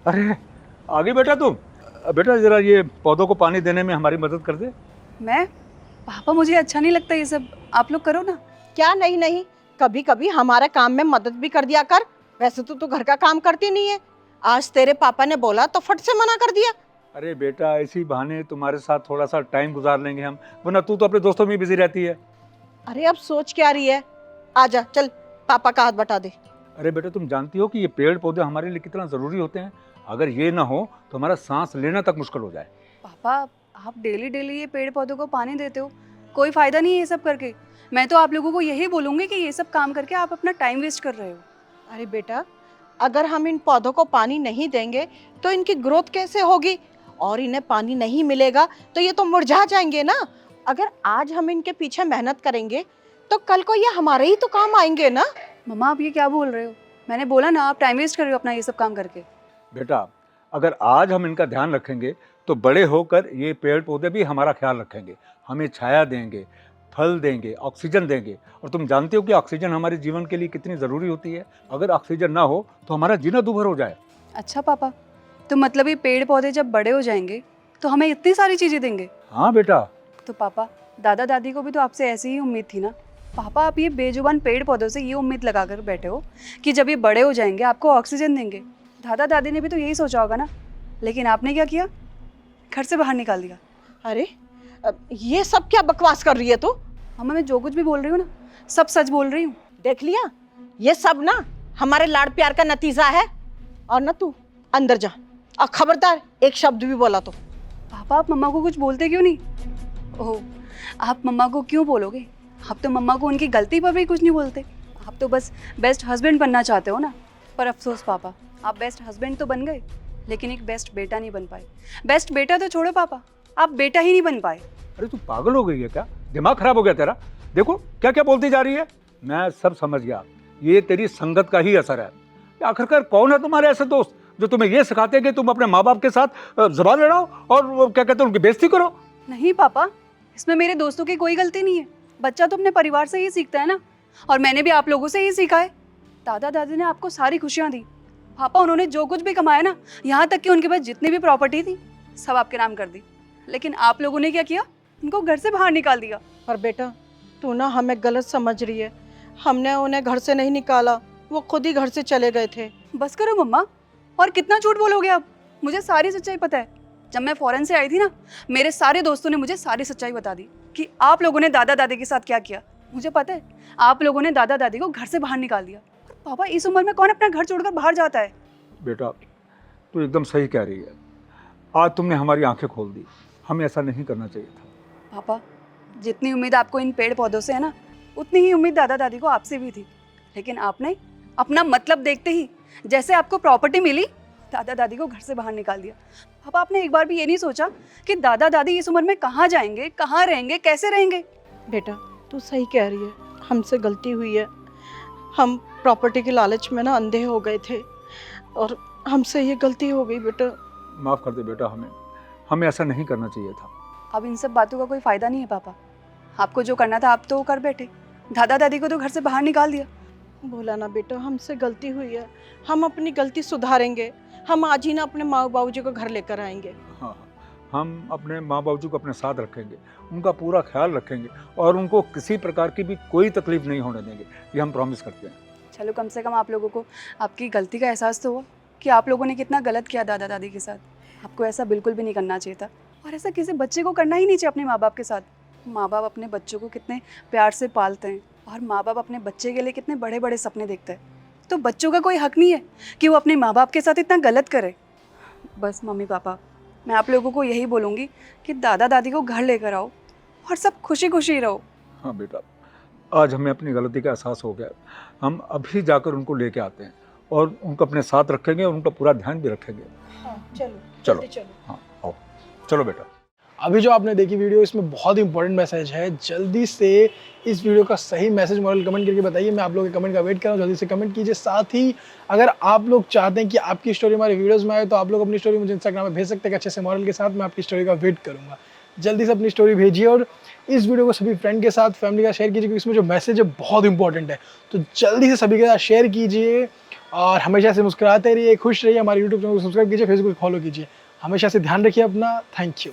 अरे आगे बेटा तुम। बेटा जरा ये पौधों को पानी देने में हमारी मदद कर दे। मैं? पापा मुझे अच्छा नहीं लगता ये सब, आप लोग करो ना। क्या नहीं नहीं, कभी कभी हमारे काम में मदद भी कर दिया कर। वैसे तो तू घर का काम करती नहीं है, आज तेरे पापा ने बोला तो फट से मना कर दिया। अरे बेटा इसी बहाने तुम्हारे साथ थोड़ा सा टाइम गुजार लेंगे हम, वरना तू तो अपने दोस्तों में बिजी रहती है। अरे अब सोच क्या रही है, आजा चल पापा का हाथ बटा दे। अरे बेटा तुम जानती हो कि ये पेड़ पौधे हमारे लिए कितना ज़रूरी होते हैं। अगर ये ना हो तो हमारा सांस लेना तक मुश्किल हो जाए। पापा आप डेली डेली ये पेड़ पौधों को पानी देते हो, कोई फायदा नहीं है ये सब करके। मैं तो आप लोगों को यही बोलूंगी कि ये सब काम करके आप अपना टाइम वेस्ट कर रहे हो। अरे बेटा, अगर हम इन पौधों को पानी नहीं देंगे तो इनकी ग्रोथ कैसे होगी, और इन्हें पानी नहीं मिलेगा तो ये तो मुरझा जाएंगे ना। अगर आज हम इनके पीछे मेहनत करेंगे तो कल को ये हमारे ही तो काम आएंगे ना। मम्मा आप ये क्या बोल रहे हो? मैंने बोला ना आप टाइम वेस्ट कर रहे हो अपना ये सब काम करके। बेटा अगर आज हम इनका ध्यान रखेंगे तो बड़े होकर ये पेड़ पौधे भी हमारा ख्याल रखेंगे, हमें छाया देंगे, फल देंगे, ऑक्सीजन देंगे। और तुम जानते हो कि ऑक्सीजन हमारे जीवन के लिए कितनी ज़रूरी होती है। अगर ऑक्सीजन ना हो तो हमारा जीना दूभर हो जाए। अच्छा पापा, तो मतलब ये पेड़ पौधे जब बड़े हो जाएंगे तो हमें इतनी सारी चीज़ें देंगे? हाँ बेटा। तो पापा दादा दादी को भी तो आपसे ऐसी ही उम्मीद थी ना। पापा आप ये बेजुबान पेड़ पौधों से ये उम्मीद लगा कर बैठे हो कि जब ये बड़े हो जाएंगे आपको ऑक्सीजन देंगे। दादा दादी ने भी तो यही सोचा होगा ना, लेकिन आपने क्या किया? घर से बाहर निकाल दिया। अरे ये सब क्या बकवास कर रही है तू? मम्मा मैं जो कुछ भी बोल रही हूँ ना सब सच बोल रही हूँ। देख लिया, ये सब ना हमारे लाड़ प्यार का नतीजा है। और ना तू अंदर जा, और खबरदार एक शब्द भी बोला तो। पापा आप मम्मा को कुछ बोलते क्यों नहीं? ओह आप मम्मा को क्यों बोलोगे? आप तो मम्मा को उनकी गलती पर भी कुछ नहीं बोलते। आप तो बस बेस्ट हस्बैंड बनना चाहते हो ना। पर अफसोस पापा, आप बेस्ट हस्बैंड तो बन गए लेकिन एक बेस्ट बेटा नहीं बन पाए। बेस्ट बेटा तो छोड़ो पापा, आप बेटा ही नहीं बन पाए। अरे तू पागल हो गई है क्या? दिमाग खराब हो गया तेरा? देखो क्या क्या बोलती जा रही है। मैं सब समझ गया, ये तेरी संगत का ही असर है। आखिरकार कौन है तुम्हारे ऐसे दोस्त जो तुम्हें ये सिखाते हैं कि तुम अपने माँ बाप के साथ जुबान लड़ाओ और वो क्या कहते हैं उनकी बेइज्जती करो? नहीं पापा, इसमें मेरे दोस्तों की कोई गलती नहीं है। बच्चा तो अपने परिवार से ही सीखता है ना, और मैंने भी आप लोगों से ही सीखा है। दादा दादी ने आपको सारी खुशियाँ दी पापा, उन्होंने जो कुछ भी कमाया ना, यहाँ तक कि उनके पास जितनी भी प्रॉपर्टी थी सब आपके नाम कर दी। लेकिन आप लोगों ने क्या किया? उनको घर से बाहर निकाल दिया। पर बेटा तू ना हमें गलत समझ रही है, हमने उन्हें घर से नहीं निकाला, वो खुद ही घर से चले गए थे। बस करो मम्मा, और कितना झूठ बोलोगे आप? मुझे सारी सच्चाई पता है। जब मैं फॉरेन से आई थी ना, मेरे सारे दोस्तों ने मुझे सारी सच्चाई बता दी कि आप लोगों ने दादा दादी के साथ क्या किया। मुझे पता है आप लोगों ने दादा दादी को घर से बाहर निकाल दिया। और पापा इस उम्र में कौन अपना घर छोड़कर बाहर जाता है? बेटा तू एकदम सही कह रही है। आज तुमने हमारी आंखें खोल दी, हमें ऐसा नहीं करना चाहिए था। पापा जितनी उम्मीद आपको इन पेड़ पौधों से है ना, उतनी ही उम्मीद दादा दादी को आपसे भी थी। लेकिन आपने अपना मतलब देखते ही जैसे आपको प्रॉपर्टी मिली, दादा दादी को घर से बाहर निकाल दिया। पापा आपने एक बार भी ये नहीं सोचा कि दादा दादी इस उम्र में कहाँ जाएंगे, कहाँ रहेंगे, कैसे रहेंगे? बेटा तू सही कह रही है, हमसे गलती हुई है। हम प्रॉपर्टी के लालच में ना अंधे हो गए थे, और हमसे ये गलती हो गई बेटा। माफ़ कर दे बेटा, हमें ऐसा नहीं करना चाहिए था। अब इन सब बातों का कोई फायदा नहीं है पापा। आपको जो करना था आप तो कर बैठे। दादा दादी को तो घर से बाहर निकाल दिया। बोला ना बेटा, हमसे गलती हुई है, हम अपनी गलती सुधारेंगे। हम आज ही ना अपने माँ बाबूजी को घर लेकर आएंगे। हाँ, हम अपने माँ बाबूजी को अपने साथ रखेंगे, उनका पूरा ख्याल रखेंगे और उनको किसी प्रकार की भी कोई तकलीफ नहीं होने देंगे, ये हम प्रॉमिस करते हैं। चलो कम से कम आप लोगों को आपकी गलती का एहसास तो हुआ कि आप लोगों ने कितना गलत किया दादा दादी के साथ। आपको ऐसा बिल्कुल भी नहीं करना चाहिए था, और ऐसा किसी बच्चे को करना ही नहीं चाहिए अपने माँ बाप के साथ। माँ बाप अपने बच्चों को कितने प्यार से पालते हैं, और माँ बाप अपने बच्चे के लिए कितने बड़े बड़े सपने देखते हैं। तो बच्चों का कोई हक नहीं है कि वो अपने माँ बाप के साथ इतना गलत करे। बस मम्मी पापा, मैं आप लोगों को यही बोलूँगी कि दादा दादी को घर लेकर आओ और सब खुशी खुशी रहो। हाँ बेटा, आज हमें अपनी गलती का एहसास हो गया। हम अभी जाकर उनको लेके आते हैं और उनको अपने साथ रखेंगे और उनका पूरा ध्यान भी रखेंगे। चलो चलो चलो। हाँ आओ, चलो बेटा। अभी जो आपने देखी वीडियो, इसमें बहुत इंपॉर्टेंट मैसेज है। जल्दी से इस वीडियो का सही मैसेज मॉरल कमेंट करके बताइए। मैं आप लोगों के कमेंट का वेट कर रहा हूँ, जल्दी से कमेंट कीजिए। साथ ही अगर आप लोग चाहते हैं कि आपकी स्टोरी हमारे वीडियोस में आए तो आप लोग अपनी स्टोरी मुझे इंस्टाग्राम में भेज सकते हैं अच्छे से मॉरल के साथ। मैं आपकी स्टोरी का वेट करूँगा। जल्दी से अपनी स्टोरी भेजिए और इस वीडियो को सभी फ्रेंड के साथ, फैमिली का शेयर कीजिए, क्योंकि इसमें जो मैसेज है बहुत इंपॉर्टेंट है। तो जल्दी से सभी के साथ शेयर कीजिए और हमेशा से मुस्कुराते रहिए, खुश रहिए। हमारे यूट्यूब चैनल को सब्सक्राइब कीजिए, फेसबुक फॉलो कीजिए। हमेशा से ध्यान रखिए अपना। Thank you.